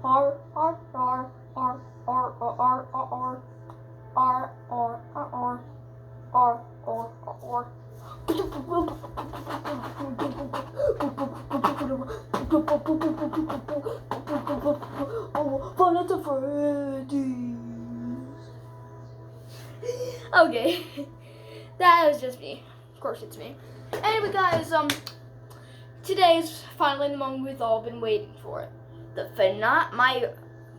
R R R R R R R R R R R R. Oh, fun at the Freddy's. Okay, that was just me. Of course, it's me. Anyway, guys, today's finally the moment we've all been waiting for. The FNAF,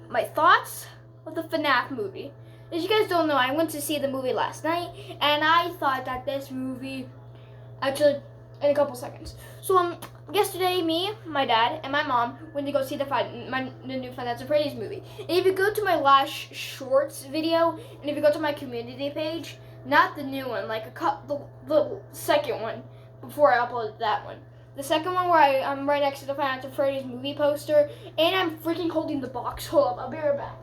my thoughts of the FNAF movie. As you guys don't know, I went to see the movie last night, and I thought that this movie, actually, in a couple seconds. So, yesterday, me, my dad, and my mom went to go see the new FREDDY'S movie. And if you go to my last shorts video, and if you go to my community page, not the new one, like the second one, before I uploaded that one. The second one where I'm right next to the FREDDY'S movie poster, and I'm freaking holding the box. Hold up, I'll be right back.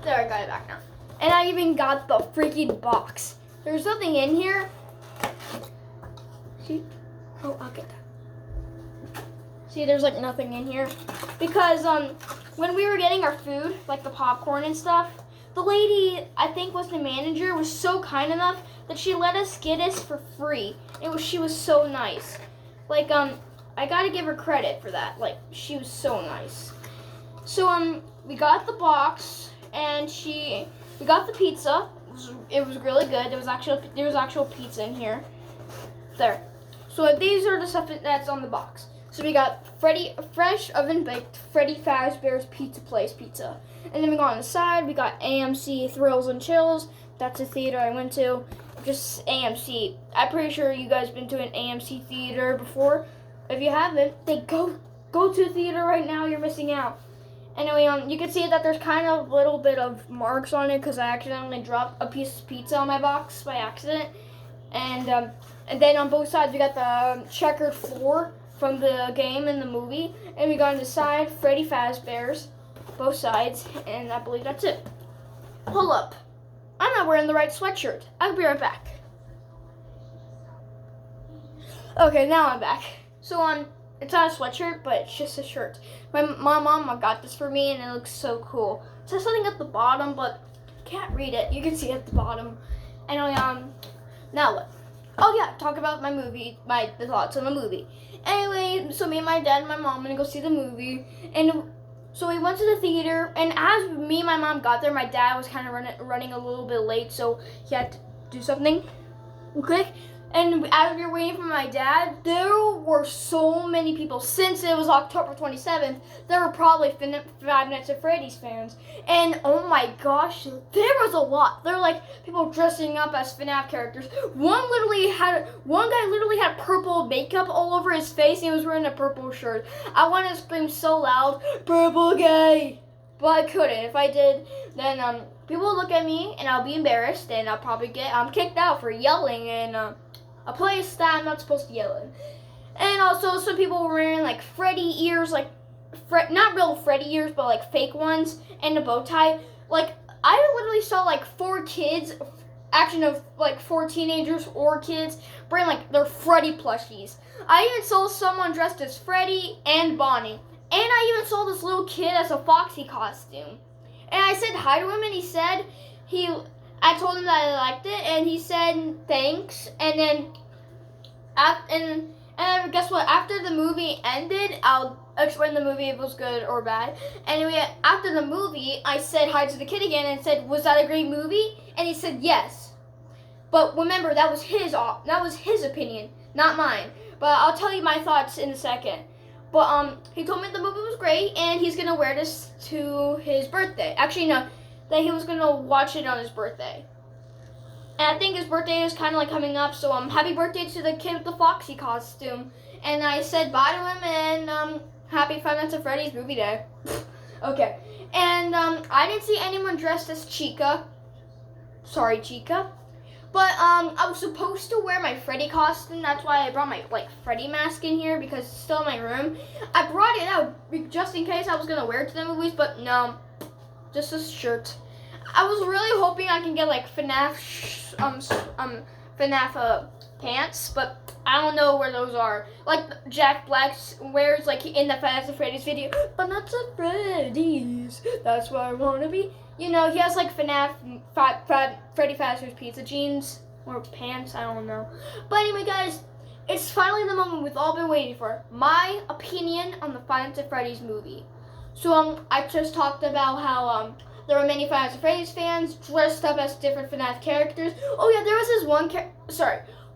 There, I got it back now. And I even got the freaking box. There's nothing in here. See? Oh, I'll get that. See, there's like nothing in here. Because when we were getting our food, like the popcorn and stuff, the lady, I think was the manager, was so kind enough that she let us get this for free. She was so nice. Like, I gotta give her credit for that. Like, she was so nice. So, we got the box, and we got the pizza. It was really good. There was actual pizza in here. There. So these are the stuff that's on the box. So we got fresh oven baked Freddy Fazbear's Pizza Place pizza. And then we got on the side, we got AMC Thrills and Chills. That's a theater I went to. Just AMC. I'm pretty sure you guys been to an AMC theater before. If you haven't, then go to a theater right now. You're missing out. Anyway, you can see that there's kind of a little bit of marks on it because I accidentally dropped a piece of pizza on my box by accident. And then on both sides, we got the checkered floor from the game and the movie. And we got on the side, Freddy Fazbear's, both sides. And I believe that's it. Hold up. I'm not wearing the right sweatshirt. I'll be right back. Okay, now I'm back. So, it's not a sweatshirt, but it's just a shirt. My mom got this for me, and it looks so cool. It says something at the bottom, but can't read it. You can see it at the bottom. Anyway, now what? Oh yeah, talk about my movie, the thoughts on the movie. Anyway, so me and my dad and my mom gonna go see the movie, and so we went to the theater. And as me and my mom got there, my dad was kind of running a little bit late, so he had to do something. Okay. And as we were waiting for my dad, there were so many people. Since it was October 27th, there were probably 5 Nights at Freddy's fans. And oh my gosh, there was a lot. There were like people dressing up as FNAF characters. One guy literally had purple makeup all over his face, and he was wearing a purple shirt. I wanted to scream so loud, "Purple guy!" But I couldn't. If I did, then people would look at me, and I'll be embarrassed, and I'll probably get kicked out for yelling and a place that I'm not supposed to yell in. And also, some people were wearing like Freddy ears, like not real Freddy ears, but like fake ones, and a bow tie. Like, I literally saw like 4 kids, actually no, like 4 teenagers or kids, bring like their Freddy plushies. I even saw someone dressed as Freddy and Bonnie. And I even saw this little kid as a Foxy costume. And I said hi to him, and he said I told him that I liked it, and he said thanks. And then, and guess what? After the movie ended, I'll explain the movie if it was good or bad. Anyway, after the movie, I said hi to the kid again and said, "Was that a great movie?" And he said yes. But remember, that was his opinion, not mine. But I'll tell you my thoughts in a second. But he told me the movie was great, and he's gonna wear this to his birthday. Actually, no. That he was gonna watch it on his birthday. And I think his birthday is kind of like coming up, so happy birthday to the kid with the Foxy costume. And I said bye to him, and happy 5 Nights at Freddy's movie day. Okay. And I didn't see anyone dressed as Chica. Sorry, Chica. But I was supposed to wear my Freddy costume. That's why I brought my Freddy mask in here, because it's still in my room. I brought it out just in case I was gonna wear it to the movies, but no. Just a shirt. I was really hoping I can get like FNAF pants, but I don't know where those are. Like Jack Black wears like in the Five Nights at Freddy's video, but not at Freddy's. That's where I wanna be. You know, he has like FNAF, Freddy Fazbear's Pizza jeans or pants. I don't know. But anyway, guys, it's finally the moment we've all been waiting for. My opinion on the Five Nights at Freddy's movie. So I just talked about how there were many Five Nights at Freddy's fans dressed up as different FNAF characters. Oh yeah, there was this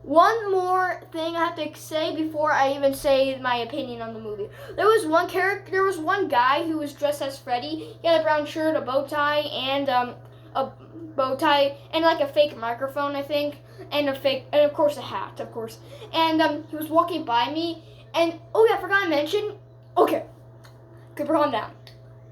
one more thing I have to say before I even say my opinion on the movie. There was one guy who was dressed as Freddy. He had a brown shirt, a bow tie, and like a fake microphone, I think, and of course a hat, of course. And he was walking by me, and oh yeah, I forgot to mention. Okay, calm down.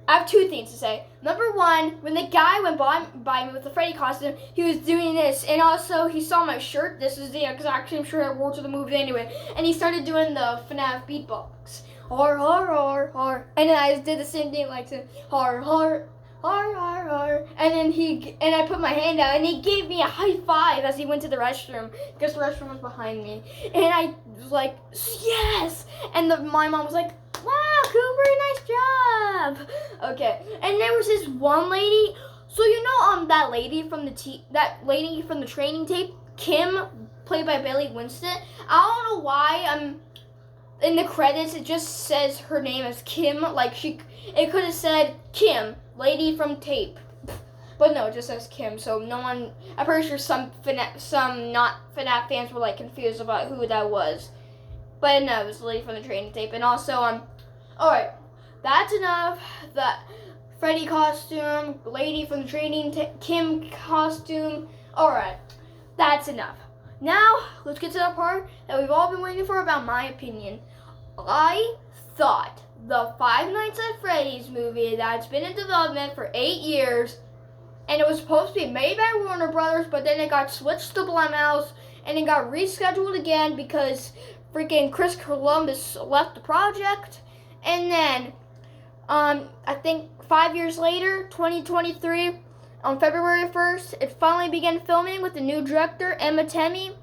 I have two things to say. Number one, when the guy went by me with the Freddy costume, he was doing this, and also he saw my shirt. This is the exact same shirt I wore to the movie anyway, and he started doing the FNAF beatbox. Har har har har, and then I did the same thing like to har har har har har, and I put my hand out, and he gave me a high five as he went to the restroom because the restroom was behind me, and I was like yes, and my mom was like, wow, Cooper, nice job. Okay, and there was this one lady. So you know, that lady from the training tape, Kim, played by Bailey Winston. I don't know why in the credits it just says her name as Kim. Like it could have said Kim, lady from tape, but no, it just says Kim. So no one. I'm pretty sure some not FNAF fans were like confused about who that was. But no, it was the lady from the training tape, and also alright, that's enough. The Freddy costume, lady from the training Kim costume. Alright, that's enough. Now, let's get to the part that we've all been waiting for about my opinion. I thought the Five Nights at Freddy's movie that's been in development for 8 years, and it was supposed to be made by Warner Brothers, but then it got switched to Blumhouse, and it got rescheduled again because freaking Chris Columbus left the project. And then, I think 5 years later, 2023, on February 1st, it finally began filming with the new director, Emma Temmey.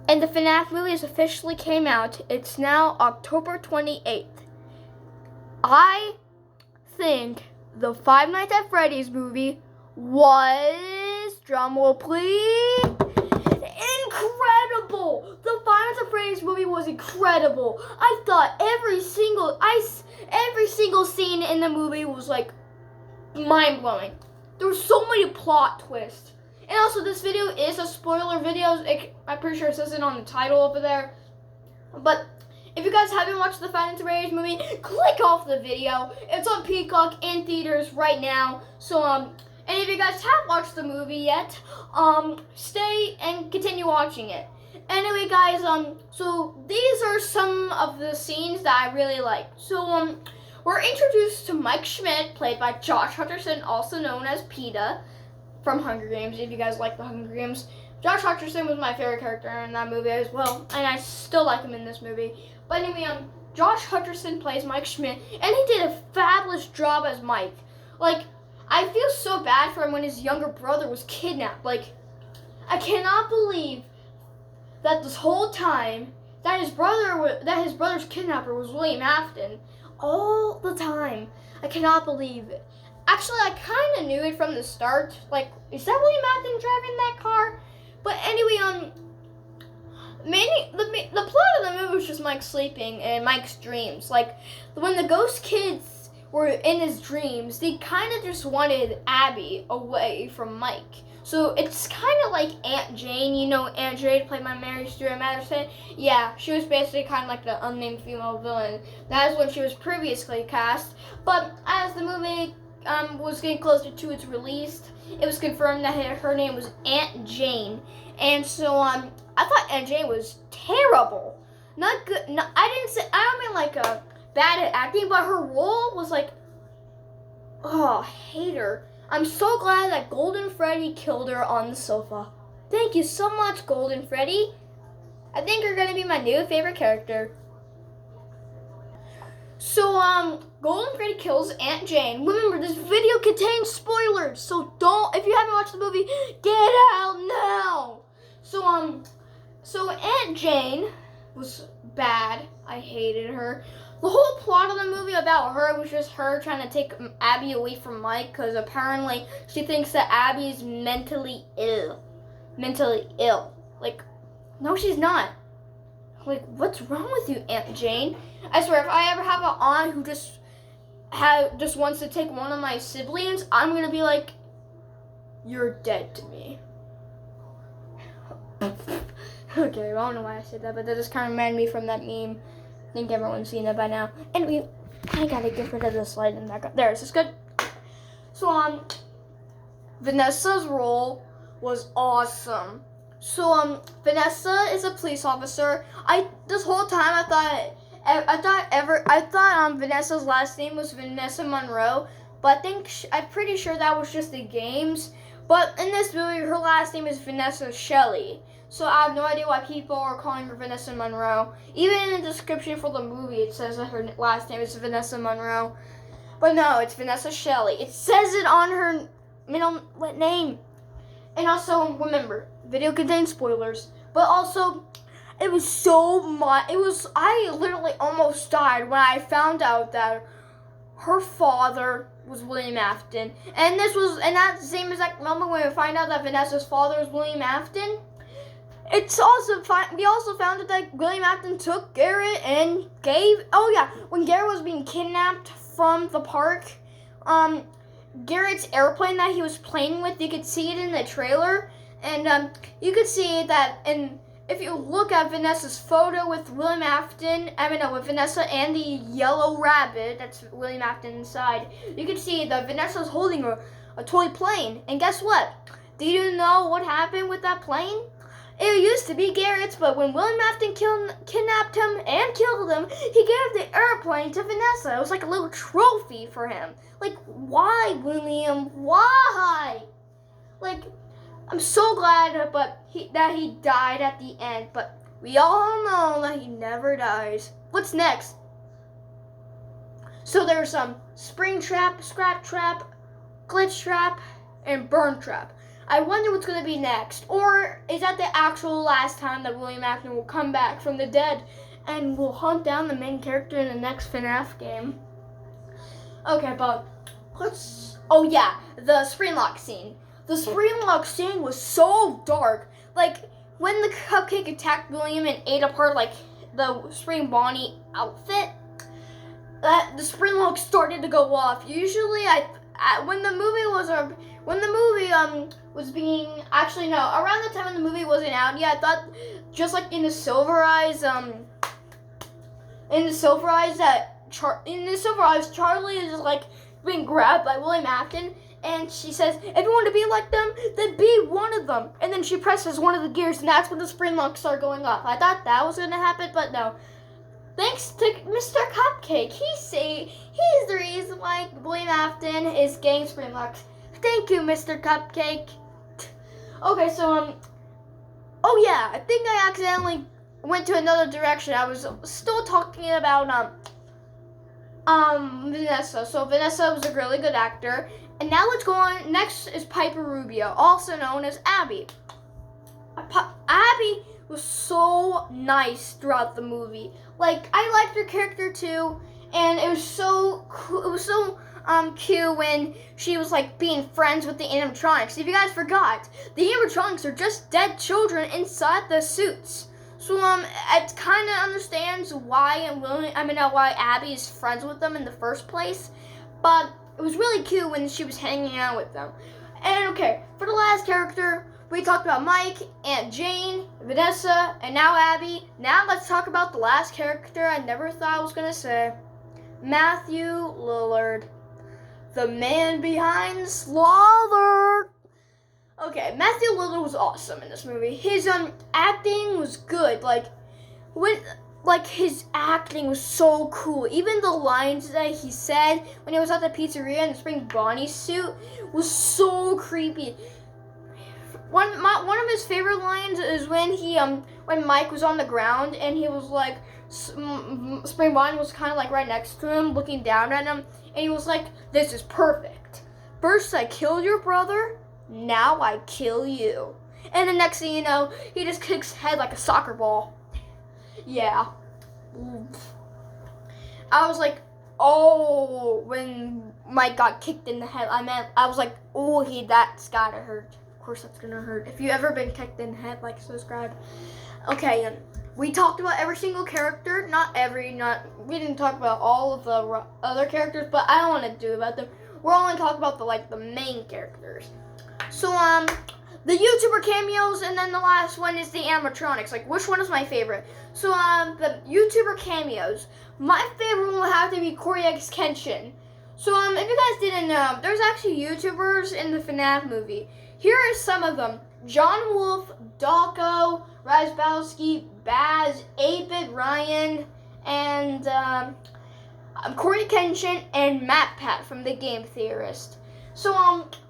And the FNAF movie has officially came out. It's now October 28th. I think the Five Nights at Freddy's movie was, drumroll please, incredible. The Five Nights at Freddy's movie was incredible. I thought every single scene in the movie was like mind-blowing. There were so many plot twists. And also, this video is a spoiler video. I'm pretty sure it says it on the title over there. But if you guys haven't watched the Five Nights at Freddy's movie, click off the video. It's on Peacock in theaters right now. So and if you guys have watched the movie yet, stay and continue watching it. Anyway, guys, so these are some of the scenes that I really like. So we're introduced to Mike Schmidt, played by Josh Hutcherson, also known as PETA from Hunger Games. If you guys like the Hunger Games, Josh Hutcherson was my favorite character in that movie as well, and I still like him in this movie. But anyway, Josh Hutcherson plays Mike Schmidt, and he did a fabulous job as Mike. Like, I feel so bad for him when his younger brother was kidnapped. Like, I cannot believe that this whole time that his brother's kidnapper was William Afton. All the time. I cannot believe it. Actually, I kind of knew it from the start. Like, is that William Afton driving that car? But anyway, the plot of the movie was just Mike sleeping and Mike's dreams. Like, when the ghost kids were in his dreams, they kind of just wanted Abby away from Mike. So it's kind of like Aunt Jane. You know Aunt Jane, played by Mary Stuart Madison? Yeah, she was basically kind of like the unnamed female villain. That is when she was previously cast. But as the movie was getting closer to its release, it was confirmed that her name was Aunt Jane. And so I thought Aunt Jane was terrible. Not good. No, I don't mean like bad at acting, but her role was like, oh, I hate her. I'm so glad that Golden Freddy killed her on the sofa. Thank you so much, Golden Freddy. I think you're gonna be my new favorite character. So, Golden Freddy kills Aunt Jane. Remember, this video contains spoilers, so if you haven't watched the movie, get out now. So So Aunt Jane was bad. I hated her. The whole plot of the movie about her was just her trying to take Abby away from Mike because apparently she thinks that Abby is mentally ill. Like, no, she's not. Like, what's wrong with you, Aunt Jane? I swear, if I ever have an aunt who just wants to take one of my siblings, I'm gonna be like, you're dead to me. Okay, I don't know why I said that, but that just kind of reminded me from that meme. I think everyone's seen it by now. And I gotta get rid of this light in the background. There, is this good? So, Vanessa's role was awesome. So, Vanessa is a police officer. This whole time I thought Vanessa's last name was Vanessa Monroe, but I'm pretty sure that was just the games. But in this movie, her last name is Vanessa Shelley. So I have no idea why people are calling her Vanessa Monroe. Even in the description for the movie, it says that her last name is Vanessa Monroe. But no, it's Vanessa Shelley. It says it on her middle name. And also, remember, video contains spoilers. But also, it was so much. I literally almost died when I found out that her father was William Afton. And that same exact moment when we find out that Vanessa's father is William Afton. We also found out that William Afton took Garrett and when Garrett was being kidnapped from the park, Garrett's airplane that he was playing with, you could see it in the trailer, and you could see that, and if you look at Vanessa's photo with with Vanessa and the yellow rabbit, that's William Afton inside, you can see that Vanessa's holding a toy plane, and guess what? Do you know what happened with that plane? It used to be Garrett's, but when William Afton kidnapped him and killed him, he gave the airplane to Vanessa. It was like a little trophy for him. Like, why, William? Why? Like, I'm so glad that he died at the end, but we all know that he never dies. What's next? So there's spring trap, scrap trap, glitch trap, and burn trap. I wonder what's going to be next. Or is that the actual last time that William Afton will come back from the dead and will hunt down the main character in the next FNAF game? Okay, but oh yeah, the spring lock scene. The spring lock scene was so dark. Like, when the cupcake attacked William and ate apart, like, the spring Bonnie outfit, the spring lock started to go off. Usually, when the movie was being, actually no, around the time when the movie wasn't out yet, I thought, just like in the Silver Eyes, Charlie is just like being grabbed by William Afton, and she says, if you want to be like them, then be one of them. And then she presses one of the gears, and that's when the spring locks start going off. I thought that was going to happen, but no. Thanks to Mr. Cupcake. He's the reason why William Afton is getting spring locks. Thank you, Mr. Cupcake. Okay, so, oh yeah, I think I accidentally went to another direction. I was still talking about, Vanessa. So Vanessa was a really good actor. And now let's go on. Next is Piper Rubio, also known as Abby. Abby was so nice throughout the movie. Like, I liked her character too, and it was so cool. It was so cute when she was like being friends with the animatronics. If you guys forgot, the animatronics are just dead children inside the suits. So it kind of understands why why Abby is friends with them in the first place. But it was really cute when she was hanging out with them. And okay, for the last character, we talked about Mike, Aunt Jane, Vanessa, and now Abby. Now let's talk about the last character I never thought I was gonna say. Matthew Lillard. The man behind Slaughter. Okay, Matthew Lillard was awesome in this movie. His acting was good. His acting was so cool. Even the lines that he said when he was at the pizzeria in the Spring Bonnie suit was so creepy. One of his favorite lines is when Mike was on the ground and he was like, Spring Bonnie was kind of like right next to him, looking down at him, and he was like, "This is perfect. First I killed your brother, now I kill you." And the next thing you know, he just kicks his head like a soccer ball. Yeah. I was like, oh, when Mike got kicked in the head, I was like, oh, that's gotta hurt. Of course that's gonna hurt. If you ever been kicked in the head, like, subscribe. Okay, and we talked about every single character. We didn't talk about all of the other characters, but I don't want to do about them. We're only talking about the main characters. So, the YouTuber cameos, and then the last one is the animatronics. Like, which one is my favorite? So, the YouTuber cameos. My favorite one will have to be Corey X Kenshin. So, if you guys didn't know, there's actually YouTubers in the FNAF movie. Here are some of them. John Wolf, Dawko, Razbowski, Baz, 8-Bit Ryan, and Corey Kenshin, and MatPat from The Game Theorist. So,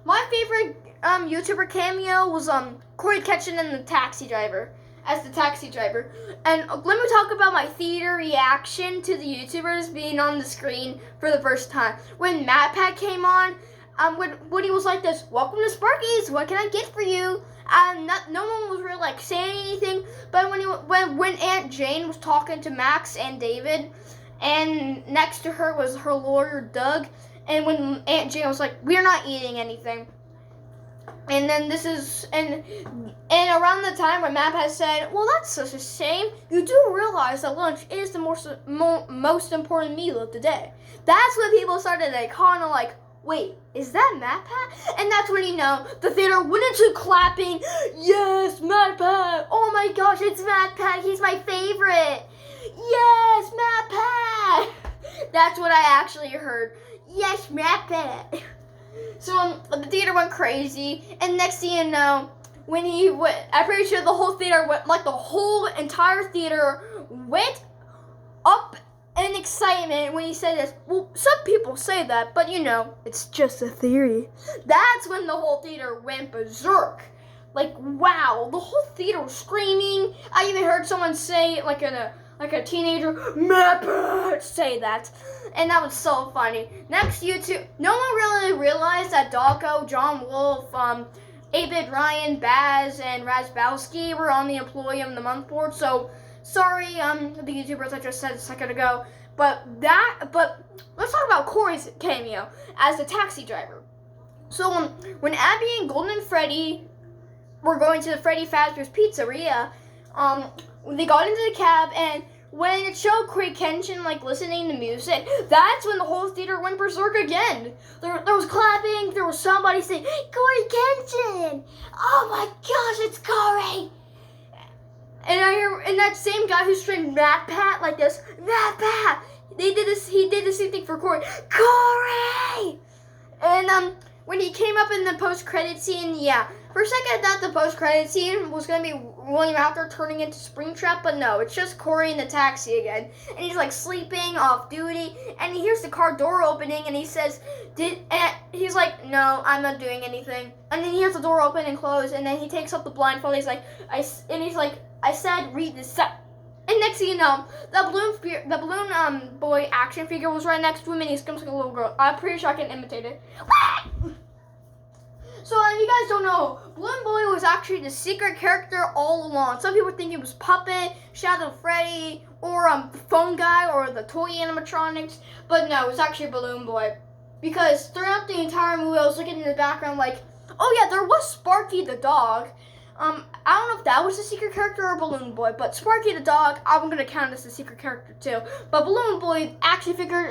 my favorite YouTuber cameo was Corey Kenshin and the taxi driver. And let me talk about my theater reaction to the YouTubers being on the screen for the first time. When MatPat came on, when he was like this, "Welcome to Sparky's, what can I get for you?" No one was really saying anything, but when Aunt Jane was talking to Max and David, and next to her was her lawyer Doug, and when Aunt Jane was like, "We're not eating anything," and then and around the time when MatPat said, "Well, that's such a shame. You do realize that lunch is the most important meal of the day." That's when people started kind of wait, is that MatPat? And that's when the theater went into clapping. Yes, MatPat! Oh my gosh, it's MatPat! He's my favorite! Yes, MatPat! That's what I actually heard. Yes, MatPat! So the theater went crazy, and next thing you know, when he went, I'm pretty sure the whole theater went, the whole entire theater went up in excitement when he said this. Well, some people say that, but it's just a theory. That's when the whole theater went berserk. Wow, the whole theater was screaming. I even heard someone say, like a teenager, MatPat, say that. And that was so funny. Next YouTube, no one really realized that Dawko, John Wolf, 8-Bit Ryan, Baz, and Razbowski were on the Employee of the Month board. So, sorry, the YouTubers I just said a second ago. But let's talk about Corey's cameo as the taxi driver. So, when Abby and Golden Freddy were going to the Freddy Fazbear's Pizzeria, they got into the cab, and when it showed Corey Kenshin listening to music, that's when the whole theater went berserk again. There was clapping. There was somebody saying, "Corey Kenshin! Oh my gosh, it's Corey!" And that same guy who screamed MatPat like this, MatPat. He did the same thing for Corey. Corey! And when he came up in the post-credit scene, yeah. For a second I thought the post-credit scene was going to be William After turning into Springtrap, but no, it's just Corey in the taxi again. And he's sleeping off duty, and he hears the car door opening, and he says, and he's like, "No, I'm not doing anything." And then he hears the door open and close, and then he takes off the blindfold, he's like, I said, "Read this up." And next thing you know, the balloon boy action figure was right next to him, and he screams like a little girl. I'm pretty sure I can imitate it. So, you guys don't know, Balloon Boy was actually the secret character all along. Some people think it was Puppet, Shadow Freddy, or the Phone Guy, or the toy animatronics. But no, it was actually Balloon Boy. Because throughout the entire movie, I was looking in the background oh yeah, there was Sparky the dog. I don't know if that was the secret character or Balloon Boy, but Sparky the dog, I'm going to count as the secret character too. But Balloon Boy action figure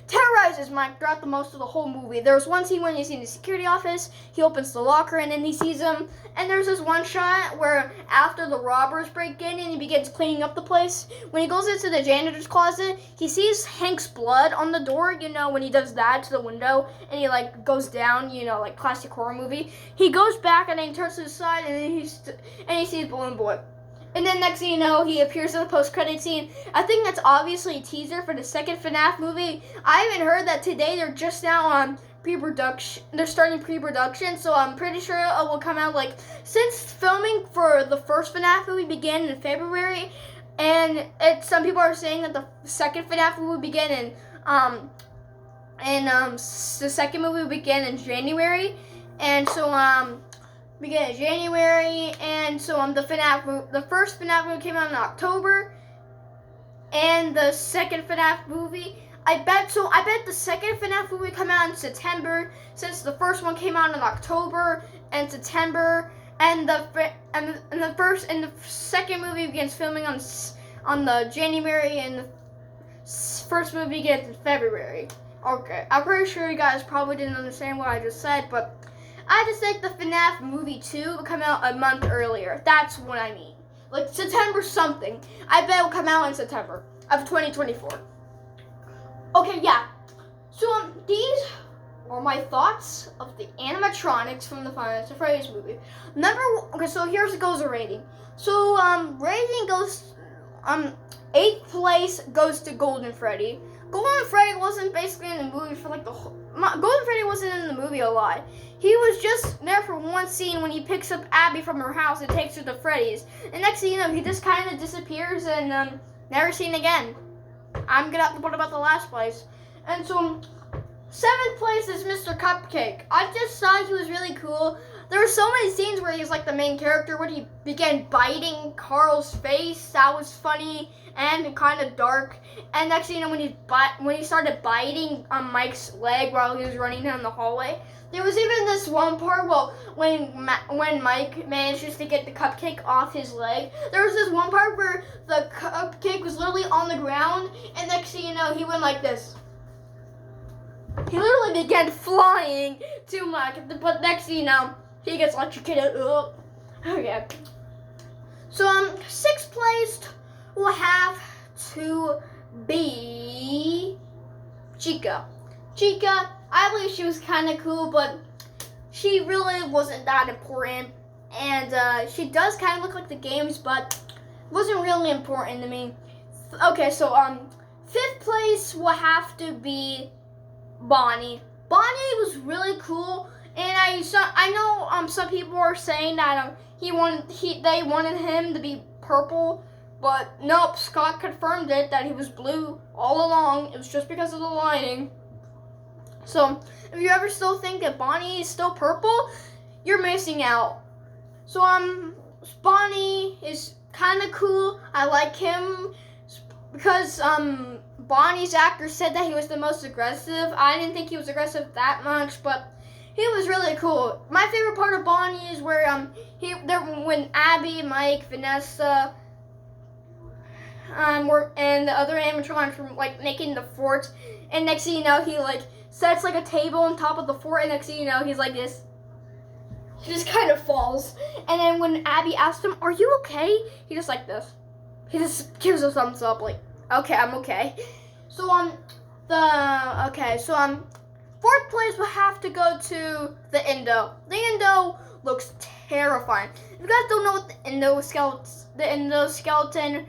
terrorizes Mike throughout the most of the whole movie. There was one scene when he's in the security office, he opens the locker and then he sees him. And there's this one shot where after the robbers break in and he begins cleaning up the place, when he goes into the janitor's closet, he sees Hank's blood on the door, when he does that to the window and he goes down, like classic horror movie. He goes back and then he turns to the side and then he sees Balloon Boy. And then next thing you know, he appears in the post-credit scene. I think that's obviously a teaser for the second FNAF movie. I even heard that today they're just now on pre-production. They're starting pre-production, so I'm pretty sure it will come out since filming for the first FNAF movie began in February, and some people are saying that the second FNAF movie will begin the second movie will begin in January, and so beginning of January, and so the first FNAF movie came out in October, and the second FNAF movie, I bet the second FNAF movie come out in September, since the first one came out in October and September, and the second movie begins filming on the January, and the first movie begins in February. Okay, I'm pretty sure you guys probably didn't understand what I just said, but I just think the FNAF movie 2 will come out a month earlier. That's what I mean. Like September something. I bet it will come out in September of 2024. Okay, yeah. So these are my thoughts of the animatronics from the Five Nights at Freddy's movie. Okay, so here's goes a rating. So rating goes 8th place goes to Golden Freddy. Golden Freddy wasn't basically in the movie for like Golden Freddy wasn't in the movie a lot. He was just there for one scene when he picks up Abby from her house and takes her to Freddy's. And next thing you know, he just kind of disappears and never seen again. I'm gonna have to put him at the last place. And so 7th place is Mr. Cupcake. I just thought he was really cool. There were so many scenes where he's like the main character when he began biting Carl's face. That was funny and kind of dark. And next thing you know, when he started biting Mike's leg while he was running down the hallway. There was even this one part when Mike manages to get the cupcake off his leg. There was this one part where the cupcake was literally on the ground, and next thing you know, he went like this. He literally began flying to Mike, but next thing you know, he gets electrocuted. Okay. So 6th place will have to be Chica. Chica, I believe she was kind of cool, but she really wasn't that important. And she does kind of look like the games, but wasn't really important to me. Okay, so 5th place will have to be Bonnie. Bonnie was really cool, and I know some people are saying that they wanted him to be purple, but nope, Scott confirmed it that he was blue all along. It was just because of the lighting. So if you ever still think that Bonnie is still purple, you're missing out. So Bonnie is kind of cool. I like him because Bonnie's actor said that he was the most aggressive. I didn't think he was aggressive that much, but he was really cool. My favorite part of Bonnie is where when Abby, Mike, Vanessa, and the other animatronics were like making the fort, and next thing you know, he like sets like a table on top of the fort, and next thing you know, he's like this. He just kind of falls, and then when Abby asked him, "Are you okay?" He just like this. He just gives a thumbs up, like, "Okay, I'm okay." So 4th place will have to go to the Endo. The Endo looks terrifying. If you guys don't know what the Endo skeleton.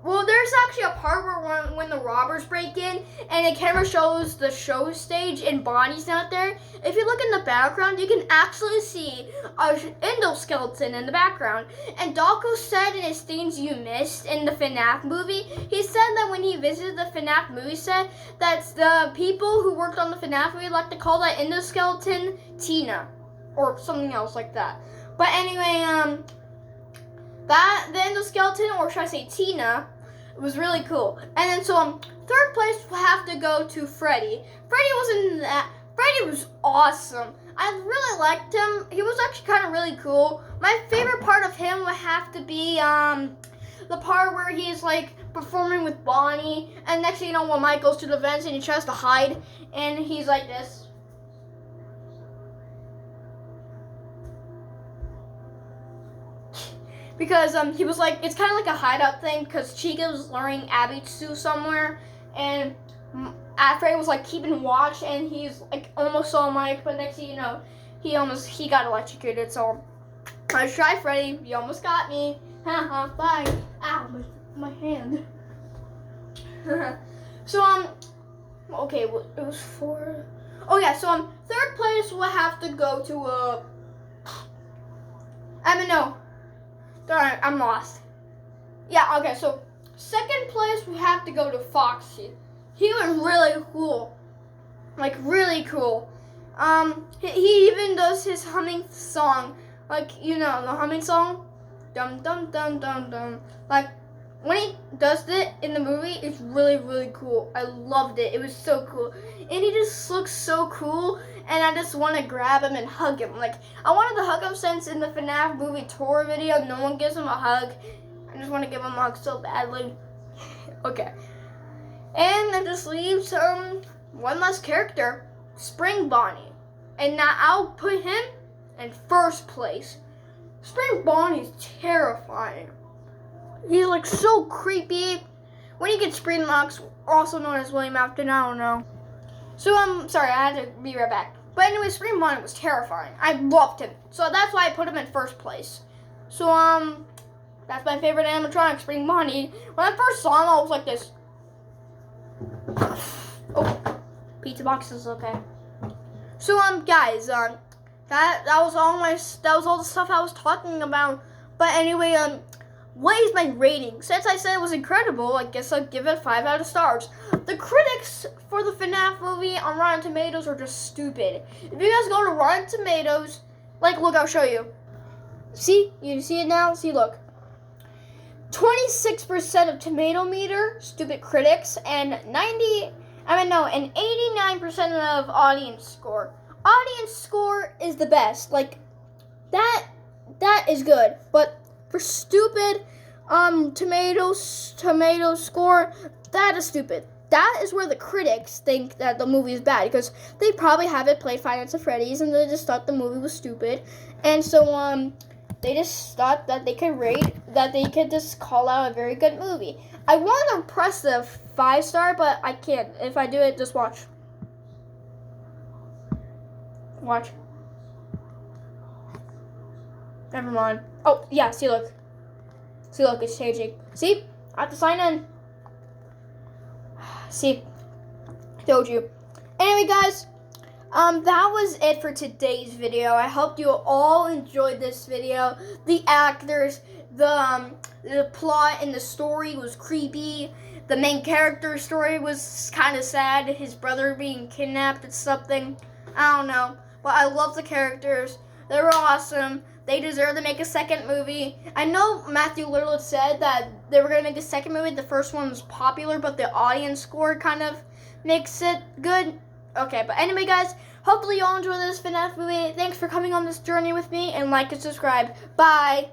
Well, there's actually a part where when the robbers break in and the camera shows the show stage and Bonnie's not there. If you look in the background, you can actually see an endoskeleton in the background. And Dawko said in his Things You Missed in the FNAF movie, he said that when he visited the FNAF movie set, that the people who worked on the FNAF movie like to call that endoskeleton Tina or something else like that. But anyway, the endoskeleton, or should I say Tina, was really cool. And then so 3rd place will have to go to Freddy. Freddy was awesome. I really liked him. He was actually kind of really cool. My favorite part of him would have to be the part where he's like performing with Bonnie, and next thing you know, when Mike goes to the vents and he tries to hide, and he's like this. Because he was like, it's kind of like a hideout thing, because Chica was luring Abby to somewhere, and Freddy was like keeping watch, and he's like almost saw Mike, but next thing you know, he got electrocuted. So I tried Freddy, you almost got me. Haha, bye. Ow, my hand. So okay, well, it was 4. Oh yeah, so 3rd place will have to go to no. Darn, I'm lost. Yeah, okay, so 2nd place we have to go to Foxy. He was really cool. Like, really cool. He even does his humming song Like, you know, the humming song. Dum dum dum dum dum. Like, when he does it in the movie, it's really, really cool. I loved it. It was so cool. And he just looks so cool. And I just want to grab him and hug him. Like, I wanted to hug him since in the FNAF movie tour video, no one gives him a hug. I just want to give him a hug so badly. Okay. And that just leaves one less character, Spring Bonnie. And now I'll put him in first place. Spring Bonnie's terrifying. He's like so creepy. When you get spring locks, also known as William Afton, I don't know. So I'm sorry, I had to be right back. But anyway, Spring Bonnie was terrifying. I loved him. So that's why I put him in first place. So that's my favorite animatronic, Spring Bonnie. When I first saw him, I was like this. Oh, pizza box is okay. So guys, that was all the stuff I was talking about. But anyway, what is my rating? Since I said it was incredible, I guess I'll give it 5 out of stars. The critics for the FNAF movie on Rotten Tomatoes are just stupid. If you guys go to Rotten Tomatoes, like, look, I'll show you. See? You see it now? See, look. 26% of tomato meter, stupid critics, and 89% of audience score. Audience score is the best. Like, that is good. But for stupid tomato score, that is stupid. That is where the critics think that the movie is bad, because they probably haven't played Five Nights at Freddy's and they just thought the movie was stupid. And so they just thought that they could just call out a very good movie. I want to press the 5-star, but I can't. If I do it, just watch. Watch. Never mind. Oh, yeah, see, look. See, look, it's changing. See? I have to sign in. See? Told you. Anyway, guys, that was it for today's video. I hope you all enjoyed this video. The actors, the plot and the story was creepy. The main character's story was kind of sad. His brother being kidnapped and something. I don't know. But I love the characters. They were awesome. They deserve to make a second movie. I know Matthew Lillard said that they were going to make a second movie. The first one was popular, but the audience score kind of makes it good. Okay, but anyway, guys, hopefully you all enjoy this FNAF movie. Thanks for coming on this journey with me, and like and subscribe. Bye.